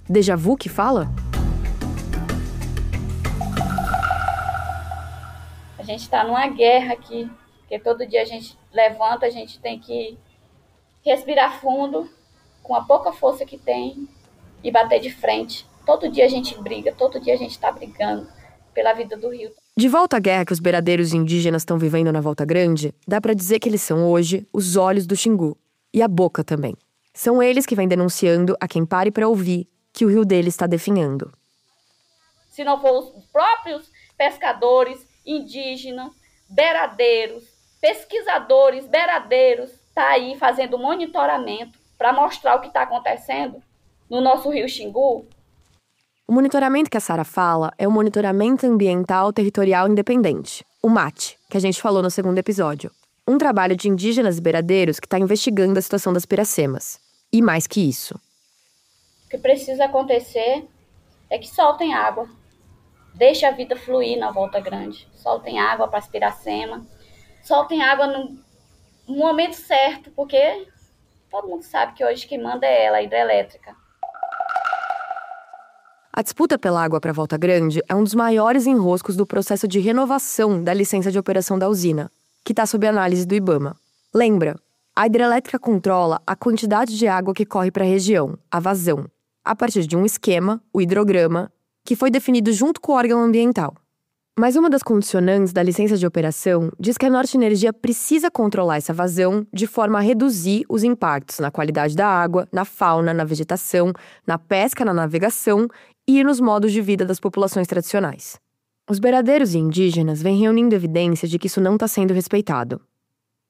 Déjà vu que fala? A gente está numa guerra aqui, porque todo dia a gente levanta, a gente tem que respirar fundo, com a pouca força que tem, e bater de frente. Todo dia a gente briga, todo dia a gente está brigando pela vida do rio. De volta à guerra que os beradeiros indígenas estão vivendo na Volta Grande, dá para dizer que eles são hoje os olhos do Xingu, e a boca também. São eles que vêm denunciando a quem pare para ouvir que o rio deles está definhando. Se não for os próprios pescadores, indígenas, beradeiros, pesquisadores, beradeiros, tá aí fazendo monitoramento para mostrar o que está acontecendo no nosso rio Xingu. O monitoramento que a Sara fala é o Monitoramento Ambiental Territorial Independente, o MAT, que a gente falou no segundo episódio. Um trabalho de indígenas e beradeiros que está investigando a situação das piracemas. E mais que isso. que precisa acontecer é que soltem água. Deixe a vida fluir na Volta Grande. Soltem água para Piracema. Soltem água no momento certo, porque todo mundo sabe que hoje quem manda é ela, a hidrelétrica. A disputa pela água para Volta Grande é um dos maiores enroscos do processo de renovação da licença de operação da usina, que está sob análise do IBAMA. Lembra, a hidrelétrica controla a quantidade de água que corre para a região, a vazão, a partir de um esquema, o hidrograma, que foi definido junto com o órgão ambiental. Mas uma das condicionantes da licença de operação diz que a Norte Energia precisa controlar essa vazão de forma a reduzir os impactos na qualidade da água, na fauna, na vegetação, na pesca, na navegação e nos modos de vida das populações tradicionais. Os beradeiros e indígenas vêm reunindo evidência de que isso não está sendo respeitado.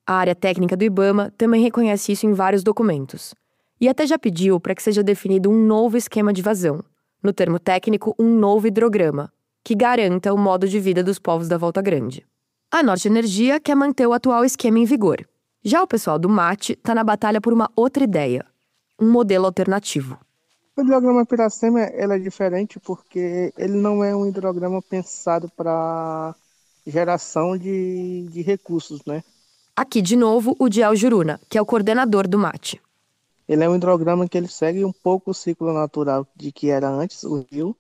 A área técnica do IBAMA também reconhece isso em vários documentos. E até já pediu para que seja definido um novo esquema de vazão, no termo técnico, um novo hidrograma, que garanta o modo de vida dos povos da Volta Grande. A Norte Energia quer manter o atual esquema em vigor. Já o pessoal do MAT está na batalha por uma outra ideia, um modelo alternativo. O hidrograma Piracema é diferente porque ele não é um hidrograma pensado para geração de recursos, né? Aqui, de novo, o Diel Juruna, que é o coordenador do MAT. Ele é um hidrograma que ele segue um pouco o ciclo natural de que era antes, o rio,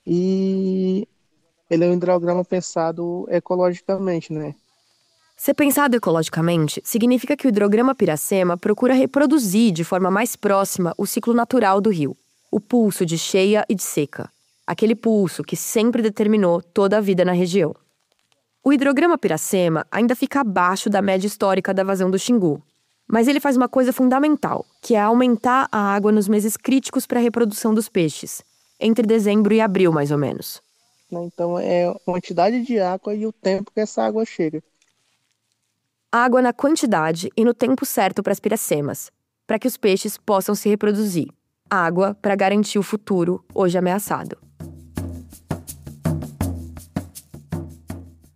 e ele é um hidrograma pensado ecologicamente, né? Ser pensado ecologicamente significa que o hidrograma Piracema procura reproduzir de forma mais próxima o ciclo natural do rio, o pulso de cheia e de seca, aquele pulso que sempre determinou toda a vida na região. O hidrograma Piracema ainda fica abaixo da média histórica da vazão do Xingu, mas ele faz uma coisa fundamental, que é aumentar a água nos meses críticos para a reprodução dos peixes, entre dezembro e abril, mais ou menos. Então é a quantidade de água e o tempo que essa água chega. Água na quantidade e no tempo certo para as piracemas, para que os peixes possam se reproduzir. Água para garantir o futuro, hoje ameaçado.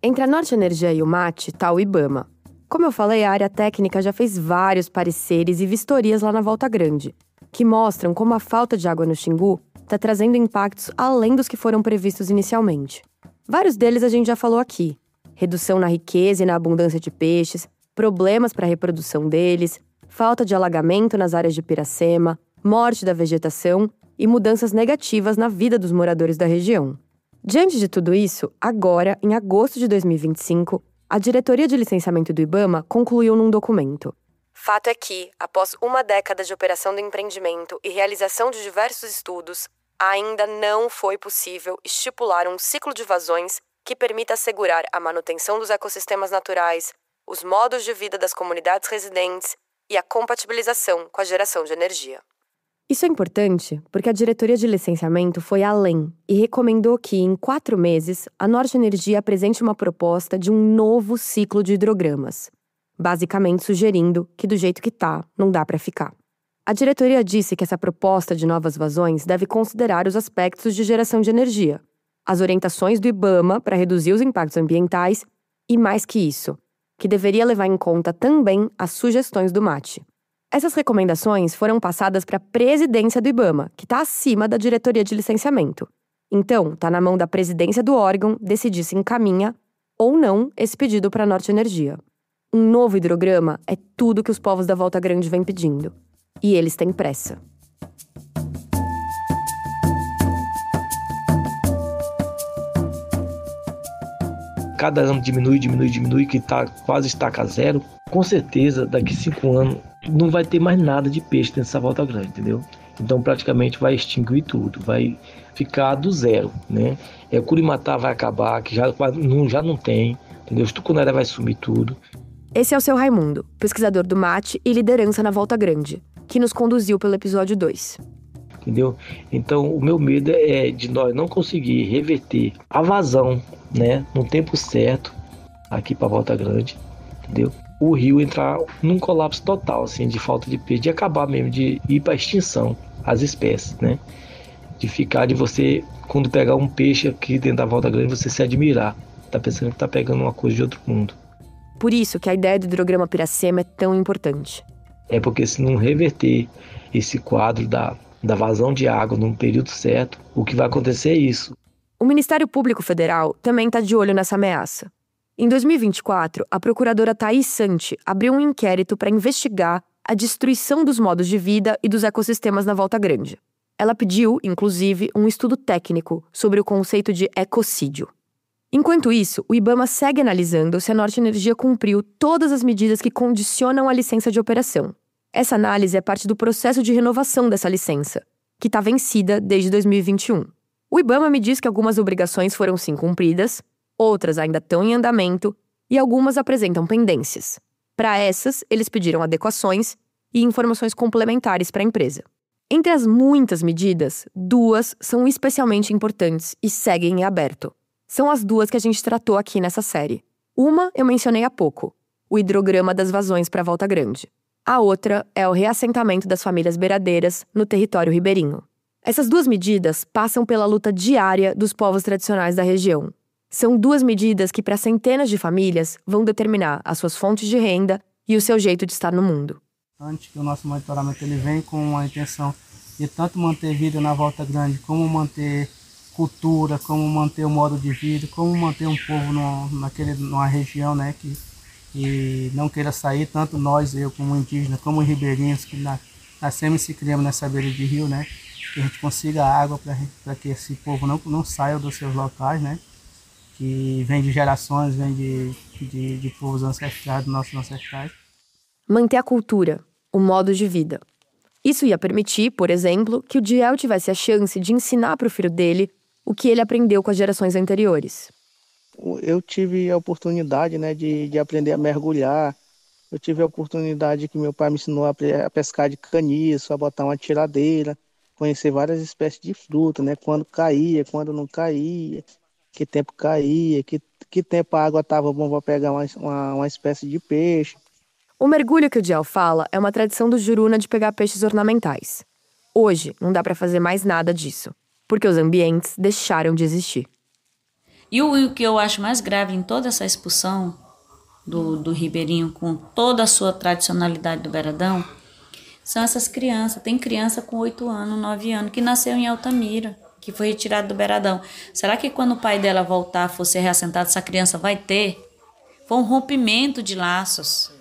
Entre a Norte Energia e o MAT está o IBAMA. Como eu falei, a área técnica já fez vários pareceres e vistorias lá na Volta Grande, que mostram como a falta de água no Xingu está trazendo impactos além dos que foram previstos inicialmente. Vários deles a gente já falou aqui. Redução na riqueza e na abundância de peixes, problemas para a reprodução deles, falta de alagamento nas áreas de Piracema, morte da vegetação e mudanças negativas na vida dos moradores da região. Diante de tudo isso, agora, em agosto de 2025, a Diretoria de Licenciamento do IBAMA concluiu num documento. Fato é que, após uma década de operação do empreendimento e realização de diversos estudos, ainda não foi possível estipular um ciclo de vazões que permita assegurar a manutenção dos ecossistemas naturais, os modos de vida das comunidades residentes e a compatibilização com a geração de energia. Isso é importante porque a Diretoria de Licenciamento foi além e recomendou que, em 4 meses, a Norte Energia apresente uma proposta de um novo ciclo de hidrogramas, basicamente sugerindo que, do jeito que tá, não dá para ficar. A diretoria disse que essa proposta de novas vazões deve considerar os aspectos de geração de energia, as orientações do IBAMA para reduzir os impactos ambientais e, mais que isso, que deveria levar em conta também as sugestões do MAT. Essas recomendações foram passadas para a presidência do IBAMA, que está acima da diretoria de licenciamento. Então, está na mão da presidência do órgão decidir se encaminha ou não esse pedido para a Norte Energia. Um novo hidrograma é tudo que os povos da Volta Grande vêm pedindo. E eles têm pressa. Cada ano diminui, que quase estaca zero. Com certeza, daqui 5 anos, não vai ter mais nada de peixe nessa Volta Grande, entendeu? Então, praticamente, vai extinguir tudo, vai ficar do zero, né? O Curimatá vai acabar, que já não tem, entendeu? O Tucunaré vai sumir tudo. Esse é o seu Raimundo, pesquisador do MAT e liderança na Volta Grande, que nos conduziu pelo episódio 2. Entendeu? Então, o meu medo é de nós não conseguir reverter a vazão, né, no tempo certo, aqui para Volta Grande, entendeu? O rio entrar num colapso total, assim, de falta de peixe, de acabar mesmo, de ir para extinção as espécies, né? De você, quando pegar um peixe aqui dentro da Volta Grande, você se admirar, tá pensando que tá pegando uma coisa de outro mundo. Por isso que a ideia do hidrograma Piracema é tão importante. É porque se não reverter esse quadro da da vazão de água num período certo, o que vai acontecer é isso. O Ministério Público Federal também está de olho nessa ameaça. Em 2024, a procuradora Thaís Santi abriu um inquérito para investigar a destruição dos modos de vida e dos ecossistemas na Volta Grande. Ela pediu, inclusive, um estudo técnico sobre o conceito de ecocídio. Enquanto isso, o IBAMA segue analisando se a Norte Energia cumpriu todas as medidas que condicionam a licença de operação. Essa análise é parte do processo de renovação dessa licença, que está vencida desde 2021. O IBAMA me diz que algumas obrigações foram sim cumpridas, outras ainda estão em andamento e algumas apresentam pendências. Para essas, eles pediram adequações e informações complementares para a empresa. Entre as muitas medidas, 2 são especialmente importantes e seguem em aberto. São as 2 que a gente tratou aqui nessa série. Uma eu mencionei há pouco, o hidrograma das vazões para Volta Grande. A outra é o reassentamento das famílias beradeiras no território ribeirinho. Essas 2 medidas passam pela luta diária dos povos tradicionais da região. São 2 medidas que, para centenas de famílias, vão determinar as suas fontes de renda e o seu jeito de estar no mundo. Antes que o nosso monitoramento ele vem com a intenção de tanto manter vida na Volta Grande, como manter cultura, como manter o modo de vida, como manter um povo numa região, né, que não queira sair, tanto nós, eu como indígena, como ribeirinhos, que nascemos e se criamos nessa beira de rio, né, que a gente consiga água para que esse povo não saia dos seus locais, né, que vem de gerações, vem de povos ancestrais, dos nossos ancestrais. Manter a cultura, o modo de vida. Isso ia permitir, por exemplo, que o Diel tivesse a chance de ensinar para o filho dele o que ele aprendeu com as gerações anteriores. Eu tive a oportunidade, né, de aprender a mergulhar. Eu tive a oportunidade que meu pai me ensinou a pescar de caniço, a botar uma tiradeira, conhecer várias espécies de fruta, né, quando caía, quando não caía, que tempo caía, que tempo a água estava bom para pegar uma espécie de peixe. O mergulho que o Diel fala é uma tradição do Juruna de pegar peixes ornamentais. Hoje, não dá para fazer mais nada disso, porque os ambientes deixaram de existir. E o que eu acho mais grave em toda essa expulsão do ribeirinho, com toda a sua tradicionalidade do Beradão, são essas crianças. Tem criança com 8 anos, 9 anos, que nasceu em Altamira, que foi retirada do Beradão. Será que quando o pai dela voltar, for ser reassentado, essa criança vai ter? Foi um rompimento de laços.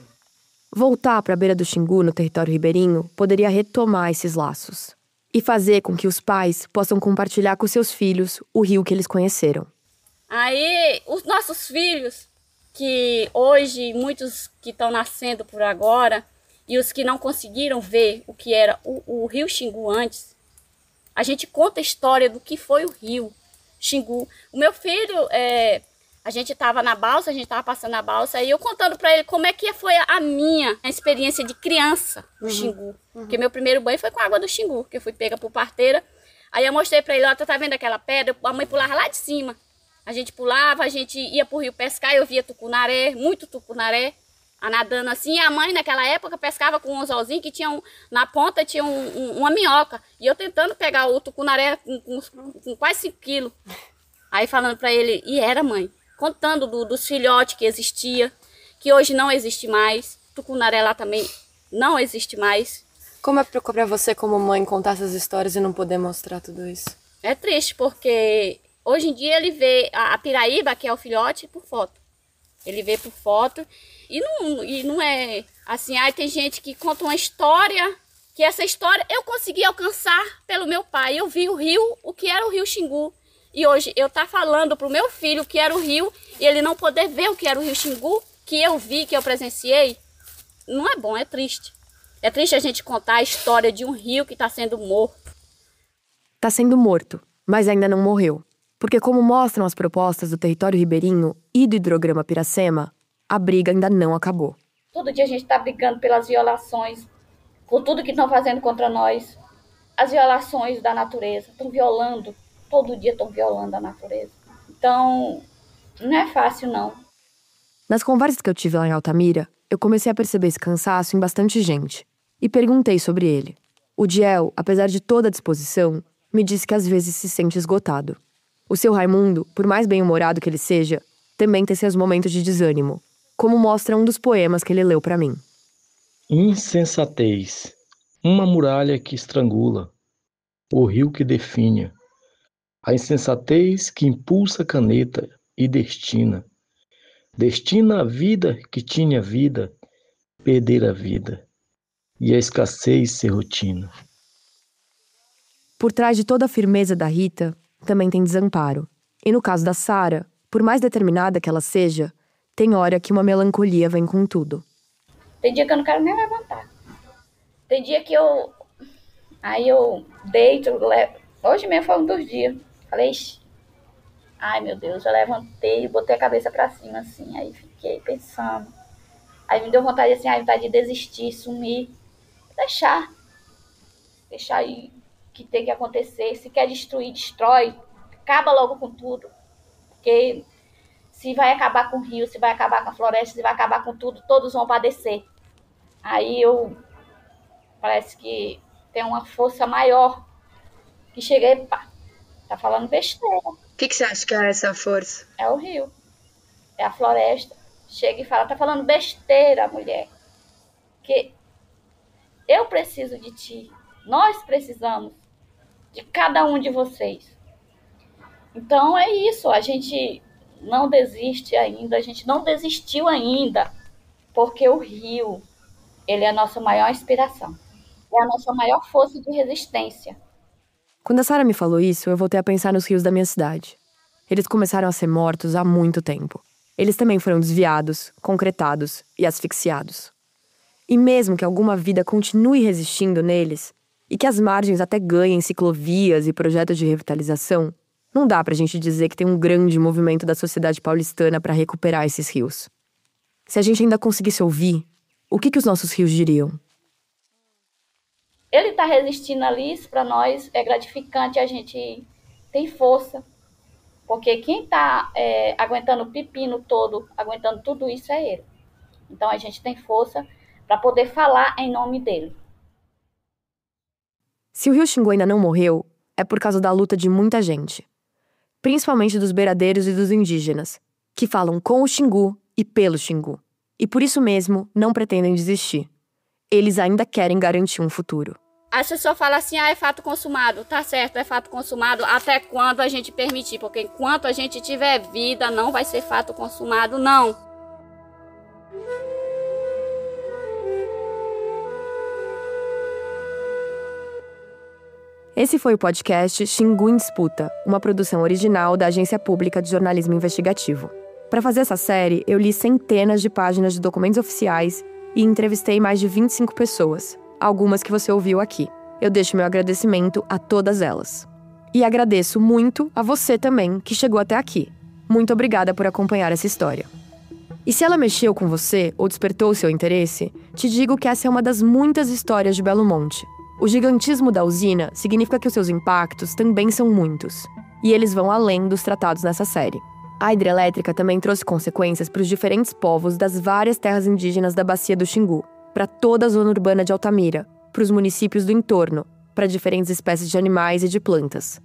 Voltar para a beira do Xingu, no território ribeirinho, poderia retomar esses laços e fazer com que os pais possam compartilhar com seus filhos o rio que eles conheceram. Aí, os nossos filhos, que hoje, muitos que estão nascendo por agora, e os que não conseguiram ver o que era o rio Xingu antes, a gente conta a história do que foi o rio Xingu. O meu filho, a gente estava na balsa, a gente estava passando a balsa, e eu contando para ele como é que foi a minha experiência de criança no Xingu. Porque meu primeiro banho foi com água do Xingu, que eu fui pega por parteira. Aí eu mostrei para ele, ó, tá vendo aquela pedra? A mãe pulava lá de cima. A gente pulava, a gente ia pro rio pescar, eu via tucunaré, muito tucunaré, nadando assim. E a mãe, naquela época, pescava com um anzolzinho que tinha na ponta tinha uma minhoca. E eu tentando pegar o tucunaré com quase 5 quilos. Aí falando pra ele, e era, mãe, contando dos filhotes que existia, que hoje não existe mais. Tucunaré lá também não existe mais. Como é pra você, como mãe, contar essas histórias e não poder mostrar tudo isso? É triste, porque hoje em dia ele vê a piraíba, que é o filhote, por foto. Ele vê por foto e não é assim. Aí tem gente que conta uma história, que essa história eu consegui alcançar pelo meu pai. Eu vi o rio, o que era o rio Xingu. E hoje eu tá falando pro meu filho o que era o rio e ele não poder ver o que era o rio Xingu, que eu vi, que eu presenciei. Não é bom, é triste. É triste a gente contar a história de um rio que está sendo morto. Está sendo morto, mas ainda não morreu. Porque, como mostram as propostas do território ribeirinho e do hidrograma Piracema, a briga ainda não acabou. Todo dia a gente está brigando pelas violações, por tudo que estão fazendo contra nós. As violações da natureza, estão violando, todo dia estão violando a natureza. Então, não é fácil, não. Nas conversas que eu tive lá em Altamira, eu comecei a perceber esse cansaço em bastante gente. E perguntei sobre ele. O Diel, apesar de toda a disposição, me disse que às vezes se sente esgotado. O seu Raimundo, por mais bem-humorado que ele seja, também tem seus momentos de desânimo, como mostra um dos poemas que ele leu para mim. Insensatez, uma muralha que estrangula, o rio que define, a insensatez que impulsa a caneta e destina a vida que tinha vida, perder a vida, e a escassez ser rotina. Por trás de toda a firmeza da Rita, também tem desamparo. E no caso da Sara, por mais determinada que ela seja, tem hora que uma melancolia vem com tudo. Tem dia que eu não quero nem levantar. Tem dia que eu deito, hoje mesmo foi um dos dias. Falei, ai meu Deus, eu levantei e botei a cabeça pra cima, assim. Aí fiquei pensando. Aí me deu vontade, assim, vontade de desistir, sumir. Deixar aí o que tem que acontecer. Se quer destruir, destrói. Acaba logo com tudo. Porque se vai acabar com o rio, se vai acabar com a floresta, se vai acabar com tudo, todos vão padecer. Aí parece que tem uma força maior que chega e pá, tá falando besteira. O que você acha que é essa força? É o rio, é a floresta. Chega e fala, tá falando besteira, mulher. Que eu preciso de ti, nós precisamos de cada um de vocês. Então é isso, a gente não desiste ainda, a gente não desistiu ainda, porque o rio, ele é a nossa maior inspiração, é a nossa maior força de resistência. Quando a Sara me falou isso, eu voltei a pensar nos rios da minha cidade. Eles começaram a ser mortos há muito tempo. Eles também foram desviados, concretados e asfixiados. E mesmo que alguma vida continue resistindo neles, e que as margens até ganhem ciclovias e projetos de revitalização, não dá pra gente dizer que tem um grande movimento da sociedade paulistana para recuperar esses rios. Se a gente ainda conseguisse ouvir, o que os nossos rios diriam? Ele tá resistindo ali, isso pra nós é gratificante, a gente tem força. Porque quem tá aguentando o pepino todo, aguentando tudo isso é ele. Então a gente tem força para poder falar em nome dele. Se o Rio Xingu ainda não morreu, é por causa da luta de muita gente. Principalmente dos beiradeiros e dos indígenas, que falam com o Xingu e pelo Xingu. E por isso mesmo não pretendem desistir. Eles ainda querem garantir um futuro. As pessoas falam assim, é fato consumado. Tá certo, é fato consumado até quando a gente permitir. Porque enquanto a gente tiver vida, não vai ser fato consumado, não. Esse foi o podcast Xingu em Disputa, uma produção original da Agência Pública de Jornalismo Investigativo. Para fazer essa série, eu li centenas de páginas de documentos oficiais e entrevistei mais de 25 pessoas, algumas que você ouviu aqui. Eu deixo meu agradecimento a todas elas. E agradeço muito a você também, que chegou até aqui. Muito obrigada por acompanhar essa história. E se ela mexeu com você ou despertou o seu interesse, te digo que essa é uma das muitas histórias de Belo Monte. O gigantismo da usina significa que os seus impactos também são muitos. E eles vão além dos tratados nessa série. A hidrelétrica também trouxe consequências para os diferentes povos das várias terras indígenas da Bacia do Xingu, para toda a zona urbana de Altamira, para os municípios do entorno, para diferentes espécies de animais e de plantas.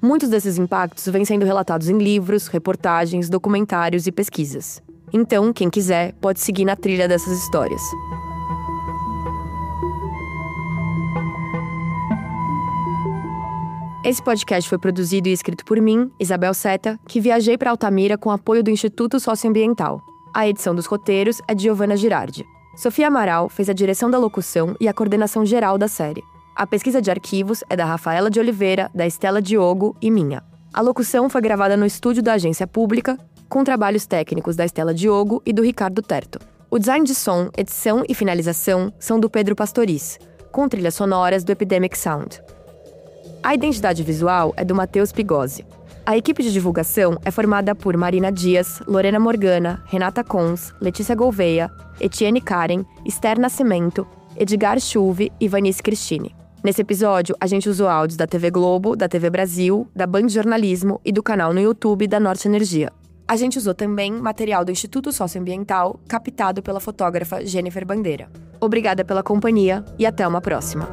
Muitos desses impactos vêm sendo relatados em livros, reportagens, documentários e pesquisas. Então, quem quiser, pode seguir na trilha dessas histórias. Esse podcast foi produzido e escrito por mim, Isabel Seta, que viajei para Altamira com apoio do Instituto Socioambiental. A edição dos roteiros é de Giovana Girardi. Sofia Amaral fez a direção da locução e a coordenação geral da série. A pesquisa de arquivos é da Rafaela de Oliveira, da Estela Diogo e minha. A locução foi gravada no estúdio da Agência Pública, com trabalhos técnicos da Estela Diogo e do Ricardo Terto. O design de som, edição e finalização são do Pedro Pastoriz, com trilhas sonoras do Epidemic Sound. A identidade visual é do Matheus Pigozzi. A equipe de divulgação é formada por Marina Dias, Lorena Morgana, Renata Cons, Letícia Gouveia, Etienne Karen, Esther Nascimento, Edgar Chuve e Vanice Cristine. Nesse episódio, a gente usou áudios da TV Globo, da TV Brasil, da Band Jornalismo e do canal no YouTube da Norte Energia. A gente usou também material do Instituto Socioambiental, captado pela fotógrafa Jennifer Bandeira. Obrigada pela companhia e até uma próxima.